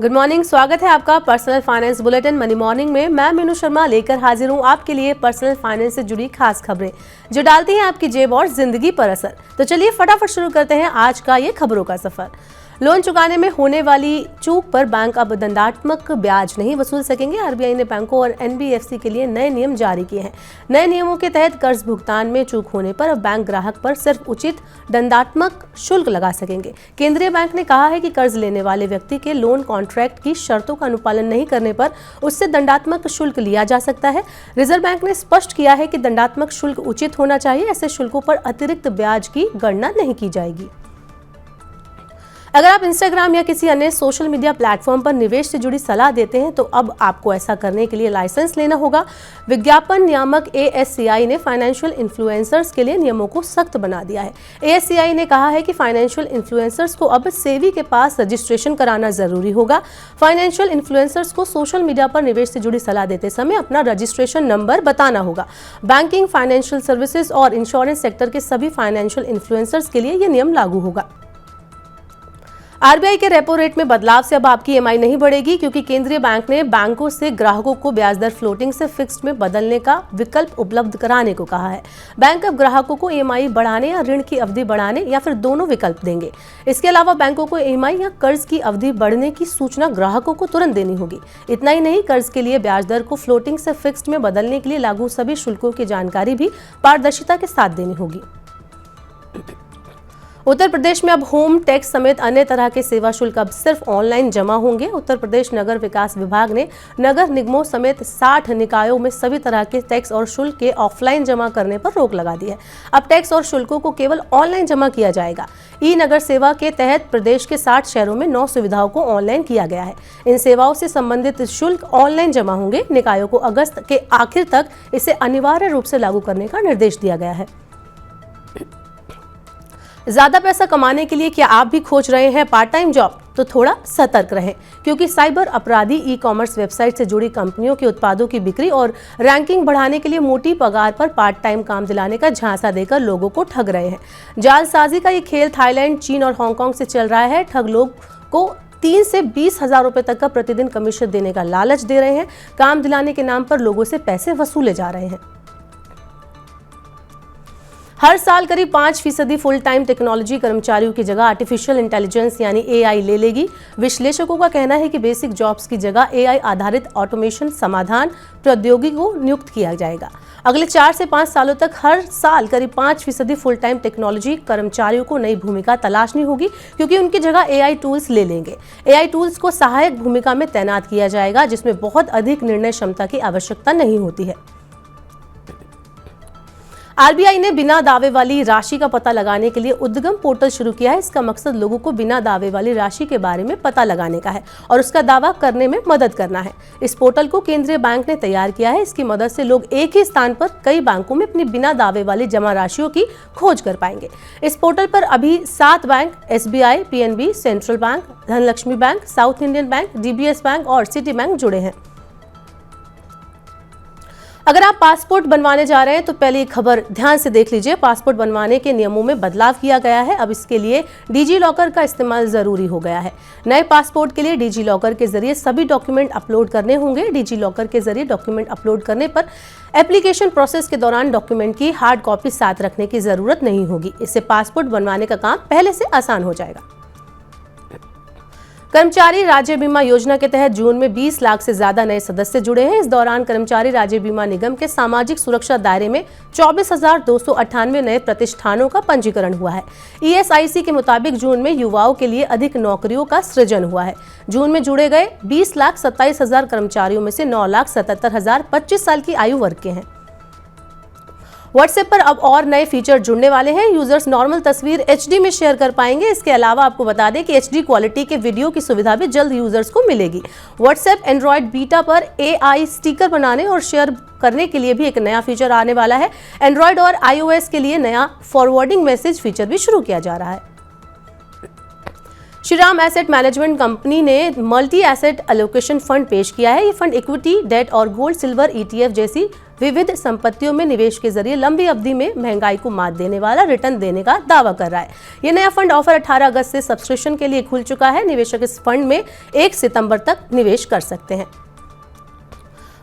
Good morning, स्वागत है आपका personal finance bulletin money morning में। मैं मीनू शर्मा लेकर हाजिर हूं आपके लिए पर्सनल फाइनेंस से जुड़ी खास खबरें जो डालती हैं आपकी जेब और जिंदगी पर असर। तो चलिए फटाफट शुरू करते हैं आज का ये खबरों का सफर। लोन चुकाने में होने वाली चूक पर बैंक अब दंडात्मक ब्याज नहीं वसूल सकेंगे। आरबीआई ने बैंकों और एनबीएफसी के लिए नए नियम जारी किए हैं। नए नियमों के तहत कर्ज भुगतान में चूक होने पर अब बैंक ग्राहक पर सिर्फ उचित दंडात्मक शुल्क लगा सकेंगे। केंद्रीय बैंक ने कहा है कि कर्ज लेने वाले व्यक्ति के लोन कॉन्ट्रैक्ट की शर्तों का अनुपालन नहीं करने पर उससे दंडात्मक शुल्क लिया जा सकता है। रिजर्व बैंक ने स्पष्ट किया है कि दंडात्मक शुल्क उचित होना चाहिए। ऐसे शुल्कों पर अतिरिक्त ब्याज की गणना नहीं की जाएगी। अगर आप इंस्टाग्राम या किसी अन्य सोशल मीडिया प्लेटफॉर्म पर निवेश से जुड़ी सलाह देते हैं तो अब आपको ऐसा करने के लिए लाइसेंस लेना होगा। विज्ञापन नियामक ASCI ने फाइनेंशियल इन्फ्लुएंसर्स के लिए नियमों को सख्त बना दिया है। ASCI ने कहा है कि फाइनेंशियल इन्फ्लुएंसर्स को अब सेबी के पास रजिस्ट्रेशन कराना जरूरी होगा। फाइनेंशियल इन्फ्लुएंसर्स को सोशल मीडिया पर निवेश से जुड़ी सलाह देते समय अपना रजिस्ट्रेशन नंबर बताना होगा। बैंकिंग, फाइनेंशियल सर्विसेज और इंश्योरेंस सेक्टर के सभी फाइनेंशियल इन्फ्लुएंसर्स के लिए यह नियम लागू होगा। आरबीआई के रेपो रेट में बदलाव से अब आपकी EMI नहीं बढ़ेगी, क्योंकि केंद्रीय बैंक ने बैंकों से ग्राहकों को ब्याज दर फ्लोटिंग से फिक्स्ड में बदलने का विकल्प उपलब्ध कराने को कहा है। बैंक अब ग्राहकों को EMI बढ़ाने या ऋण की अवधि बढ़ाने या फिर दोनों विकल्प देंगे। इसके अलावा बैंकों को EMI या कर्ज की अवधि बढ़ने की सूचना ग्राहकों को तुरंत देनी होगी। इतना ही नहीं, कर्ज के लिए ब्याज दर को फ्लोटिंग से फिक्स्ड में बदलने के लिए लागू सभी शुल्कों की जानकारी भी पारदर्शिता के साथ देनी होगी। उत्तर प्रदेश में अब होम टैक्स समेत अन्य तरह के सेवा शुल्क अब सिर्फ ऑनलाइन जमा होंगे। उत्तर प्रदेश नगर विकास विभाग ने नगर निगमों समेत 60 निकायों में सभी तरह के टैक्स और शुल्क के ऑफलाइन जमा करने पर रोक लगा दी है। अब टैक्स और शुल्कों को केवल ऑनलाइन जमा किया जाएगा। ई नगर सेवा के तहत प्रदेश के 60 शहरों में 9 सुविधाओं को ऑनलाइन किया गया है। इन सेवाओं से संबंधित शुल्क ऑनलाइन जमा होंगे। निकायों को अगस्त के आखिर तक इसे अनिवार्य रूप से लागू करने का निर्देश दिया गया है। ज्यादा पैसा कमाने के लिए क्या आप भी खोज रहे हैं पार्ट टाइम जॉब? तो थोड़ा सतर्क रहें, क्योंकि साइबर अपराधी ई-कॉमर्स वेबसाइट से जुड़ी कंपनियों के उत्पादों की बिक्री और रैंकिंग बढ़ाने के लिए मोटी पगार पर पार्ट टाइम काम दिलाने का झांसा देकर लोगों को ठग रहे हैं। जालसाजी का ये खेल थाईलैंड, चीन और हांगकांग से चल रहा है। ठग लोग को 3 से 20 हजार रुपए तक का प्रतिदिन कमीशन देने का लालच दे रहे हैं। काम दिलाने के नाम पर लोगों से पैसे वसूले जा रहे हैं। हर साल करीब 5% फुल टाइम टेक्नोलॉजी कर्मचारियों की जगह आर्टिफिशियल इंटेलिजेंस यानी AI ले लेगी। विश्लेषकों का कहना है कि बेसिक जॉब्स की जगह AI आधारित ऑटोमेशन समाधान प्रौद्योगिकी को नियुक्त किया जाएगा। अगले 4 से 5 सालों तक हर साल करीब 5% फुल टाइम टेक्नोलॉजी कर्मचारियों को नई भूमिका तलाशनी होगी, क्योंकि उनकी जगह AI टूल्स ले लेंगे। AI टूल्स को सहायक भूमिका में तैनात किया जाएगा, जिसमें बहुत अधिक निर्णय क्षमता की आवश्यकता नहीं होती है। आरबीआई ने बिना दावे वाली राशि का पता लगाने के लिए उद्गम पोर्टल शुरू किया है। इसका मकसद लोगों को बिना दावे वाली राशि के बारे में पता लगाने का है और उसका दावा करने में मदद करना है। इस पोर्टल को केंद्रीय बैंक ने तैयार किया है। इसकी मदद से लोग एक ही स्थान पर कई बैंकों में अपनी बिना दावे वाली जमा राशियों की खोज कर पाएंगे। इस पोर्टल पर अभी 7 bank SBI, PNB, central bank, Dhanlaxmi bank, south Indian bank, DBS bank और सिटी बैंक जुड़े हैं। अगर आप पासपोर्ट बनवाने जा रहे हैं तो पहले खबर ध्यान से देख लीजिए। पासपोर्ट बनवाने के नियमों में बदलाव किया गया है। अब इसके लिए डिजी लॉकर का इस्तेमाल जरूरी हो गया है। नए पासपोर्ट के लिए डिजी लॉकर के जरिए सभी डॉक्यूमेंट अपलोड करने होंगे। डिजी लॉकर के जरिए डॉक्यूमेंट अपलोड करने पर एप्लीकेशन प्रोसेस के दौरान डॉक्यूमेंट की हार्ड कॉपी साथ रखने की जरूरत नहीं होगी। इससे पासपोर्ट बनवाने का काम पहले से आसान हो जाएगा। कर्मचारी राज्य बीमा योजना के तहत जून में 20 लाख से ज्यादा नए सदस्य जुड़े हैं। इस दौरान कर्मचारी राज्य बीमा निगम के सामाजिक सुरक्षा दायरे में 24,298 नए प्रतिष्ठानों का पंजीकरण हुआ है। ESIC के मुताबिक जून में युवाओं के लिए अधिक नौकरियों का सृजन हुआ है। जून में जुड़े गए 20,27,000 कर्मचारियों में से 9,77,000 25 साल की आयु वर्ग के हैं। व्हाट्सएप पर अब और नए फीचर जुड़ने वाले हैं। यूजर्स नॉर्मल तस्वीर HD में शेयर कर पाएंगे। इसके अलावा आपको बता दें कि HD क्वालिटी के वीडियो की सुविधा भी जल्द यूजर्स को मिलेगी। व्हाट्सएप एंड्रॉयड बीटा पर AI स्टिकर बनाने और शेयर करने के लिए भी एक नया फीचर आने वाला है। एंड्रॉयड और iOS के लिए नया फॉरवर्डिंग मैसेज फीचर भी शुरू किया जा रहा है। श्रीराम एसेट मैनेजमेंट कंपनी ने मल्टी एसेट एलोकेशन फंड पेश किया है। ये फंड इक्विटी, डेट और गोल्ड सिल्वर ETF जैसी विविध संपत्तियों में निवेश के जरिए लंबी अवधि में महंगाई को मात देने वाला रिटर्न देने का दावा कर रहा है। ये नया फंड ऑफर 18 अगस्त से सब्सक्रिप्शन के लिए खुल चुका है। निवेशक इस फंड में 1 सितंबर तक निवेश कर सकते हैं।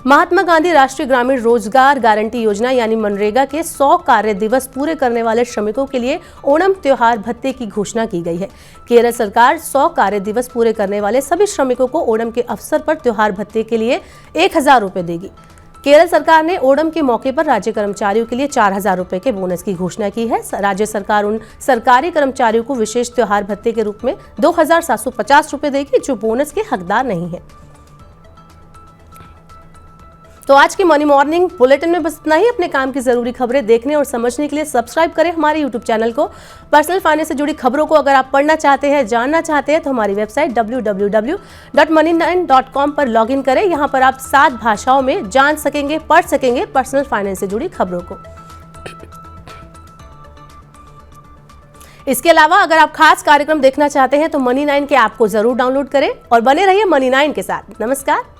महात्मा गांधी राष्ट्रीय ग्रामीण रोजगार गारंटी योजना यानी मनरेगा के 100 कार्य दिवस पूरे करने वाले श्रमिकों के लिए ओणम त्योहार भत्ते की घोषणा की गई है। केरल सरकार 100 कार्य दिवस पूरे करने वाले सभी श्रमिकों को ओणम के अवसर पर त्योहार भत्ते के लिए 1000 रुपए देगी। केरल सरकार ने ओणम के मौके पर राज्य कर्मचारियों के लिए 4000 रुपए के बोनस की घोषणा की है। राज्य सरकार उन सरकारी कर्मचारियों को विशेष त्योहार भत्ते के रूप में 2750 रुपए देगी जो बोनस के हकदार नहीं है। तो आज की मनी मॉर्निंग बुलेटिन में बस इतना ही। अपने काम की जरूरी खबरें देखने और समझने के लिए सब्सक्राइब करें हमारे YouTube चैनल को। पर्सनल फाइनेंस से जुड़ी खबरों को अगर आप पढ़ना चाहते हैं, जानना चाहते हैं तो हमारी वेबसाइट www.money9.com पर लॉगिन करें। यहाँ पर आप 7 भाषाओं में जान सकेंगे, पढ़ सकेंगे पर्सनल फाइनेंस से जुड़ी खबरों को। इसके अलावा अगर आप खास कार्यक्रम देखना चाहते हैं तो Money9 के ऐप को जरूर डाउनलोड करें और बने रहिए Money9 के साथ। नमस्कार।